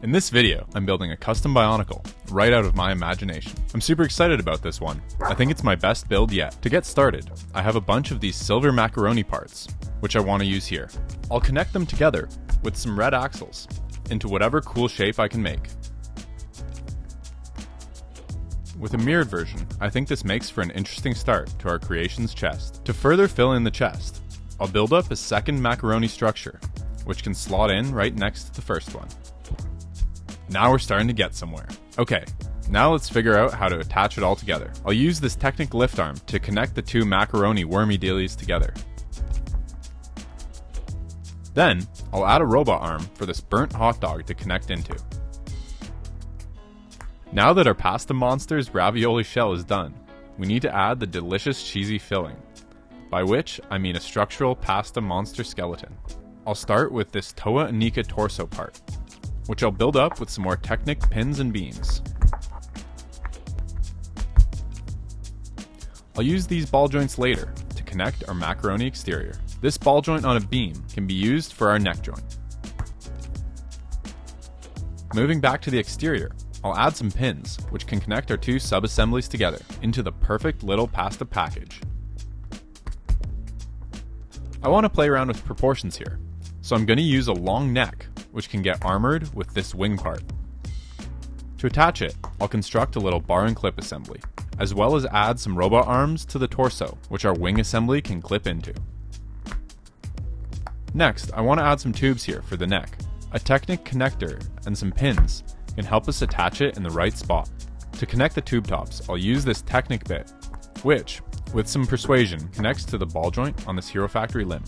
In this video, I'm building a custom Bionicle, right out of my imagination. I'm super excited about this one. I think it's my best build yet. To get started, I have a bunch of these silver macaroni parts, which I want to use here. I'll connect them together with some red axles into whatever cool shape I can make. With a mirrored version, I think this makes for an interesting start to our creation's chest. To further fill in the chest, I'll build up a second macaroni structure, which can slot in right next to the first one. Now we're starting to get somewhere. Okay, now let's figure out how to attach it all together. I'll use this Technic lift arm to connect the two macaroni wormy dealies together. Then, I'll add a robot arm for this burnt hot dog to connect into. Now that our pasta monster's ravioli shell is done, we need to add the delicious cheesy filling, by which I mean a structural pasta monster skeleton. I'll start with this Toa Anika torso part, which I'll build up with some more Technic pins and beams. I'll use these ball joints later to connect our macaroni exterior. This ball joint on a beam can be used for our neck joint. Moving back to the exterior, I'll add some pins, which can connect our two sub-assemblies together into the perfect little pasta package. I want to play around with proportions here, so I'm going to use a long neck, which can get armored with this wing part. To attach it, I'll construct a little bar and clip assembly, as well as add some robot arms to the torso, which our wing assembly can clip into. Next, I want to add some tubes here for the neck. A Technic connector and some pins can help us attach it in the right spot. To connect the tube tops, I'll use this Technic bit, which, with some persuasion, connects to the ball joint on this Hero Factory limb.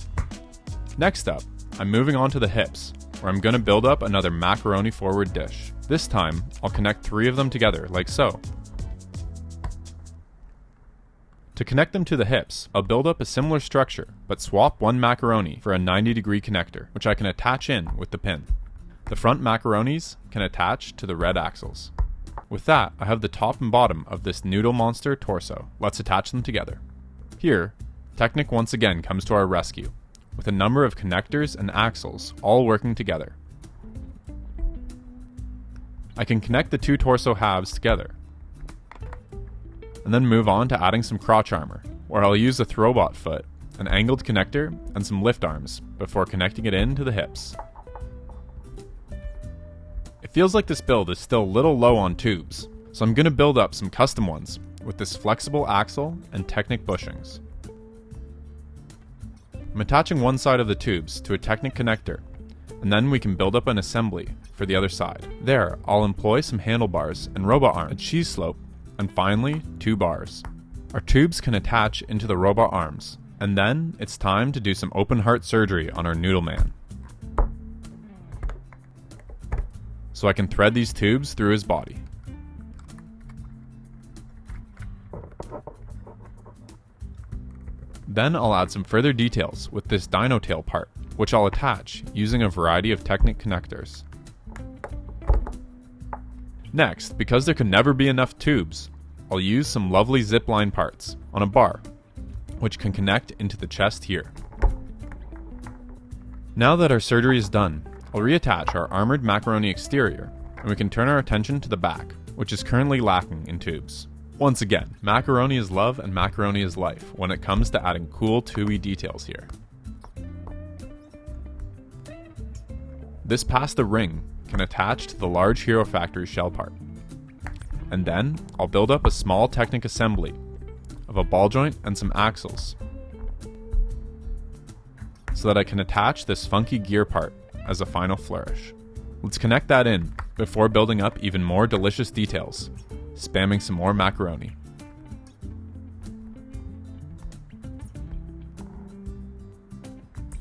Next up, I'm moving on to the hips, where I'm going to build up another macaroni forward dish. This time, I'll connect 3 of them together, like so. To connect them to the hips, I'll build up a similar structure, but swap one macaroni for a 90-degree connector, which I can attach in with the pin. The front macaronis can attach to the red axles. With that, I have the top and bottom of this noodle monster torso. Let's attach them together. Here, Technic once again comes to our rescue, with a number of connectors and axles all working together. I can connect the two torso halves together, and then move on to adding some crotch armor, where I'll use a throwbot foot, an angled connector, and some lift arms before connecting it into the hips. It feels like this build is still a little low on tubes, so I'm going to build up some custom ones with this flexible axle and Technic bushings. I'm attaching one side of the tubes to a Technic connector, and then we can build up an assembly for the other side. There, I'll employ some handlebars and robot arm, a cheese slope, and finally, 2 bars. Our tubes can attach into the robot arms, and then it's time to do some open heart surgery on our noodle man. So I can thread these tubes through his body. Then I'll add some further details with this dino tail part, which I'll attach using a variety of Technic connectors. Next, because there can never be enough tubes, I'll use some lovely zipline parts on a bar, which can connect into the chest here. Now that our surgery is done, I'll reattach our armored macaroni exterior, and we can turn our attention to the back, which is currently lacking in tubes. Once again, macaroni is love and macaroni is life when it comes to adding cool tubey details here. This pasta ring can attach to the large Hero Factory shell part. And then, I'll build up a small Technic assembly of a ball joint and some axles, so that I can attach this funky gear part as a final flourish. Let's connect that in before building up even more delicious details, spamming some more macaroni.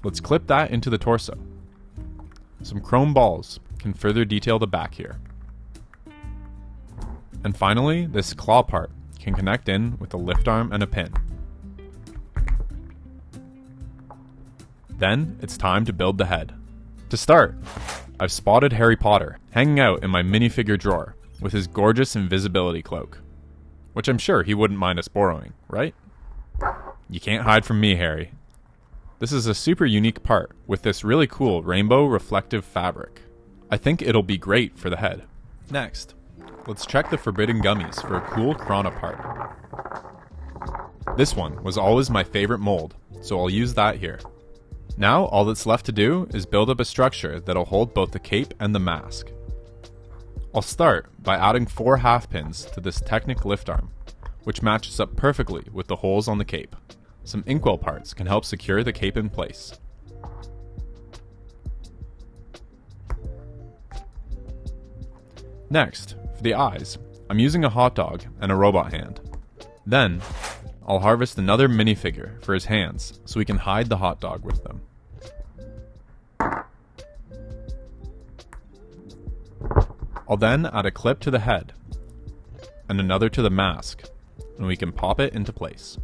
Let's clip that into the torso. Some chrome balls can further detail the back here. And finally, this claw part can connect in with a lift arm and a pin. Then, it's time to build the head. To start, I've spotted Harry Potter hanging out in my minifigure drawer with his gorgeous invisibility cloak, which I'm sure he wouldn't mind us borrowing, right? You can't hide from me, Harry. This is a super unique part with this really cool rainbow reflective fabric. I think it'll be great for the head. Next, let's check the forbidden gummies for a cool Krana part. This one was always my favorite mold, so I'll use that here. Now all that's left to do is build up a structure that'll hold both the cape and the mask. I'll start by adding 4 half pins to this Technic lift arm, which matches up perfectly with the holes on the cape. Some inkwell parts can help secure the cape in place. Next, for the eyes, I'm using a hot dog and a robot hand. Then, I'll harvest another minifigure for his hands so we can hide the hot dog with them. I'll then add a clip to the head and another to the mask, and we can pop it into place.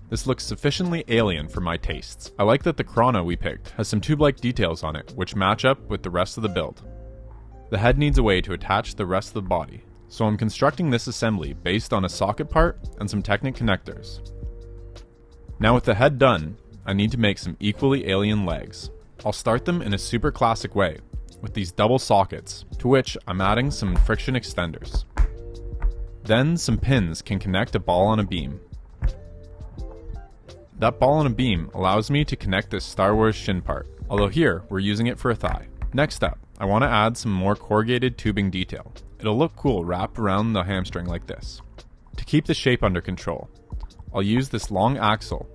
This looks sufficiently alien for my tastes. I like that the Krana we picked has some tube-like details on it which match up with the rest of the build. The head needs a way to attach the rest of the body, so I'm constructing this assembly based on a socket part and some Technic connectors. Now with the head done, I need to make some equally alien legs. I'll start them in a super classic way, with these double sockets, to which I'm adding some friction extenders. Then some pins can connect a ball on a beam. That ball on a beam allows me to connect this Star Wars shin part, although here we're using it for a thigh. Next up, I want to add some more corrugated tubing detail. It'll look cool wrapped around the hamstring like this. To keep the shape under control, I'll use this long axle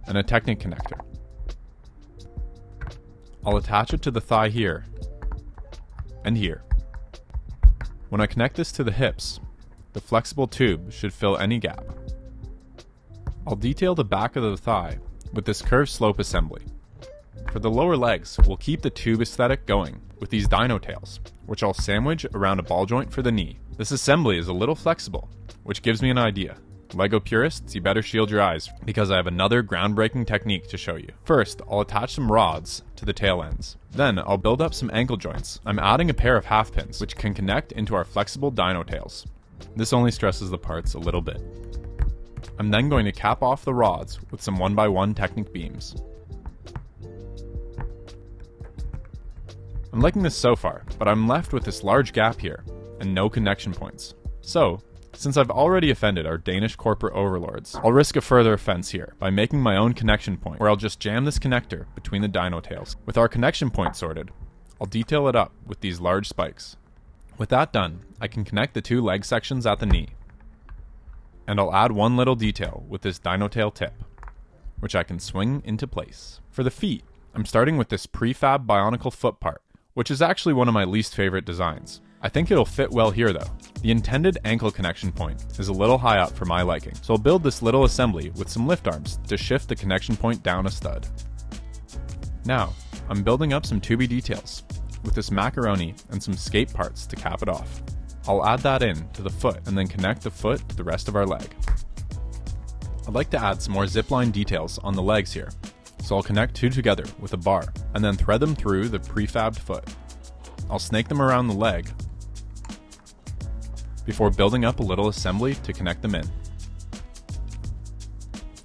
and a Technic connector. I'll attach it to the thigh here and here. When I connect this to the hips, the flexible tube should fill any gap. I'll detail the back of the thigh with this curved slope assembly. For the lower legs, we'll keep the tube aesthetic going with these dino tails, which I'll sandwich around a ball joint for the knee. This assembly is a little flexible, which gives me an idea. LEGO purists, you better shield your eyes, because I have another groundbreaking technique to show you. First, I'll attach some rods to the tail ends. Then, I'll build up some ankle joints. I'm adding a pair of half pins, which can connect into our flexible dino tails. This only stresses the parts a little bit. I'm then going to cap off the rods with some 1x1 Technic beams. I'm liking this so far, but I'm left with this large gap here, and no connection points. So, since I've already offended our Danish corporate overlords, I'll risk a further offense here by making my own connection point, where I'll just jam this connector between the dino tails. With our connection point sorted, I'll detail it up with these large spikes. With that done, I can connect the 2 leg sections at the knee. And I'll add one little detail with this dino tail tip, which I can swing into place. For the feet, I'm starting with this prefab bionicle foot part, which is actually one of my least favorite designs. I think it'll fit well here though. The intended ankle connection point is a little high up for my liking, so I'll build this little assembly with some lift arms to shift the connection point down a stud. Now, I'm building up some tubey details with this macaroni and some skate parts to cap it off. I'll add that in to the foot and then connect the foot to the rest of our leg. I'd like to add some more zipline details on the legs here, so I'll connect 2 together with a bar and then thread them through the prefabbed foot. I'll snake them around the leg before building up a little assembly to connect them in.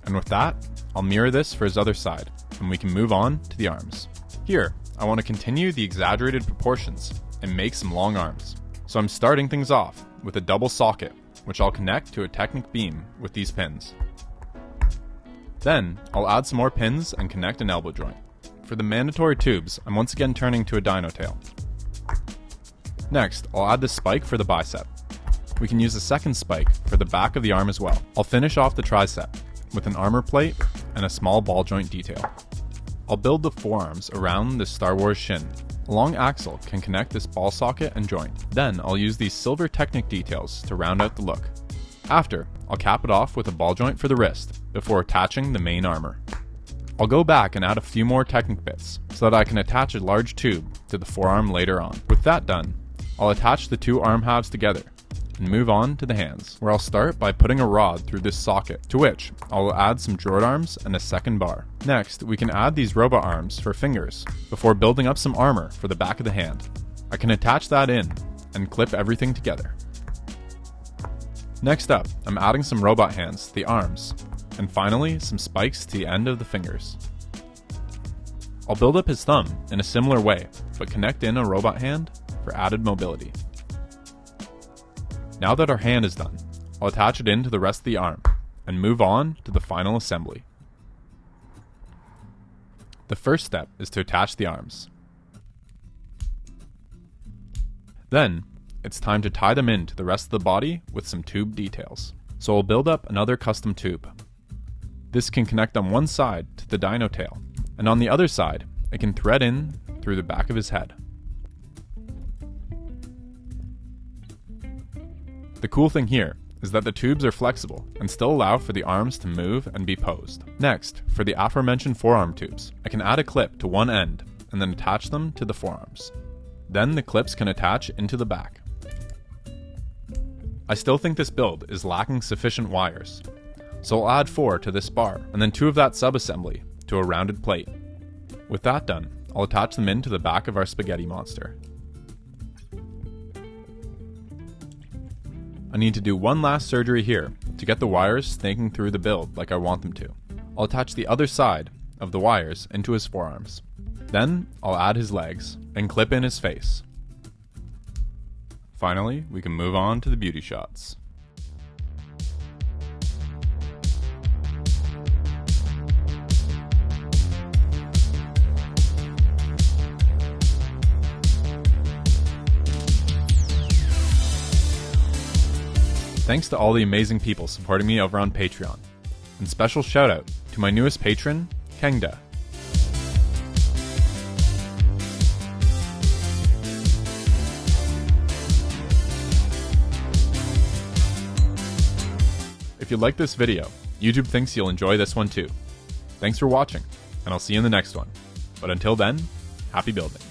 And with that, I'll mirror this for his other side, and we can move on to the arms. Here, I want to continue the exaggerated proportions and make some long arms. So I'm starting things off with a double socket, which I'll connect to a Technic beam with these pins. Then, I'll add some more pins and connect an elbow joint. For the mandatory tubes, I'm once again turning to a dino tail. Next, I'll add this spike for the bicep. We can use a second spike for the back of the arm as well. I'll finish off the tricep with an armor plate and a small ball joint detail. I'll build the forearms around this Star Wars shin. A long axle can connect this ball socket and joint. Then I'll use these silver Technic details to round out the look. After, I'll cap it off with a ball joint for the wrist before attaching the main armor. I'll go back and add a few more Technic bits so that I can attach a large tube to the forearm later on. With that done, I'll attach the 2 arm halves together and move on to the hands, where I'll start by putting a rod through this socket, to which I'll add some droid arms and a second bar. Next, we can add these robot arms for fingers, before building up some armor for the back of the hand. I can attach that in, and clip everything together. Next up, I'm adding some robot hands to the arms, and finally some spikes to the end of the fingers. I'll build up his thumb in a similar way, but connect in a robot hand for added mobility. Now that our hand is done, I'll attach it into the rest of the arm and move on to the final assembly. The first step is to attach the arms. Then, it's time to tie them into the rest of the body with some tube details. So I'll build up another custom tube. This can connect on one side to the dino tail, and on the other side, it can thread in through the back of his head. The cool thing here is that the tubes are flexible and still allow for the arms to move and be posed. Next, for the aforementioned forearm tubes, I can add a clip to one end and then attach them to the forearms. Then the clips can attach into the back. I still think this build is lacking sufficient wires, so I'll add 4 to this bar and then 2 of that subassembly to a rounded plate. With that done, I'll attach them into the back of our spaghetti monster. I need to do one last surgery here to get the wires snaking through the build like I want them to. I'll attach the other side of the wires into his forearms. Then I'll add his legs and clip in his face. Finally, we can move on to the beauty shots. Thanks to all the amazing people supporting me over on Patreon. And special shout out to my newest patron, Kengda. If you like this video, YouTube thinks you'll enjoy this one too. Thanks for watching, and I'll see you in the next one. But until then, happy building.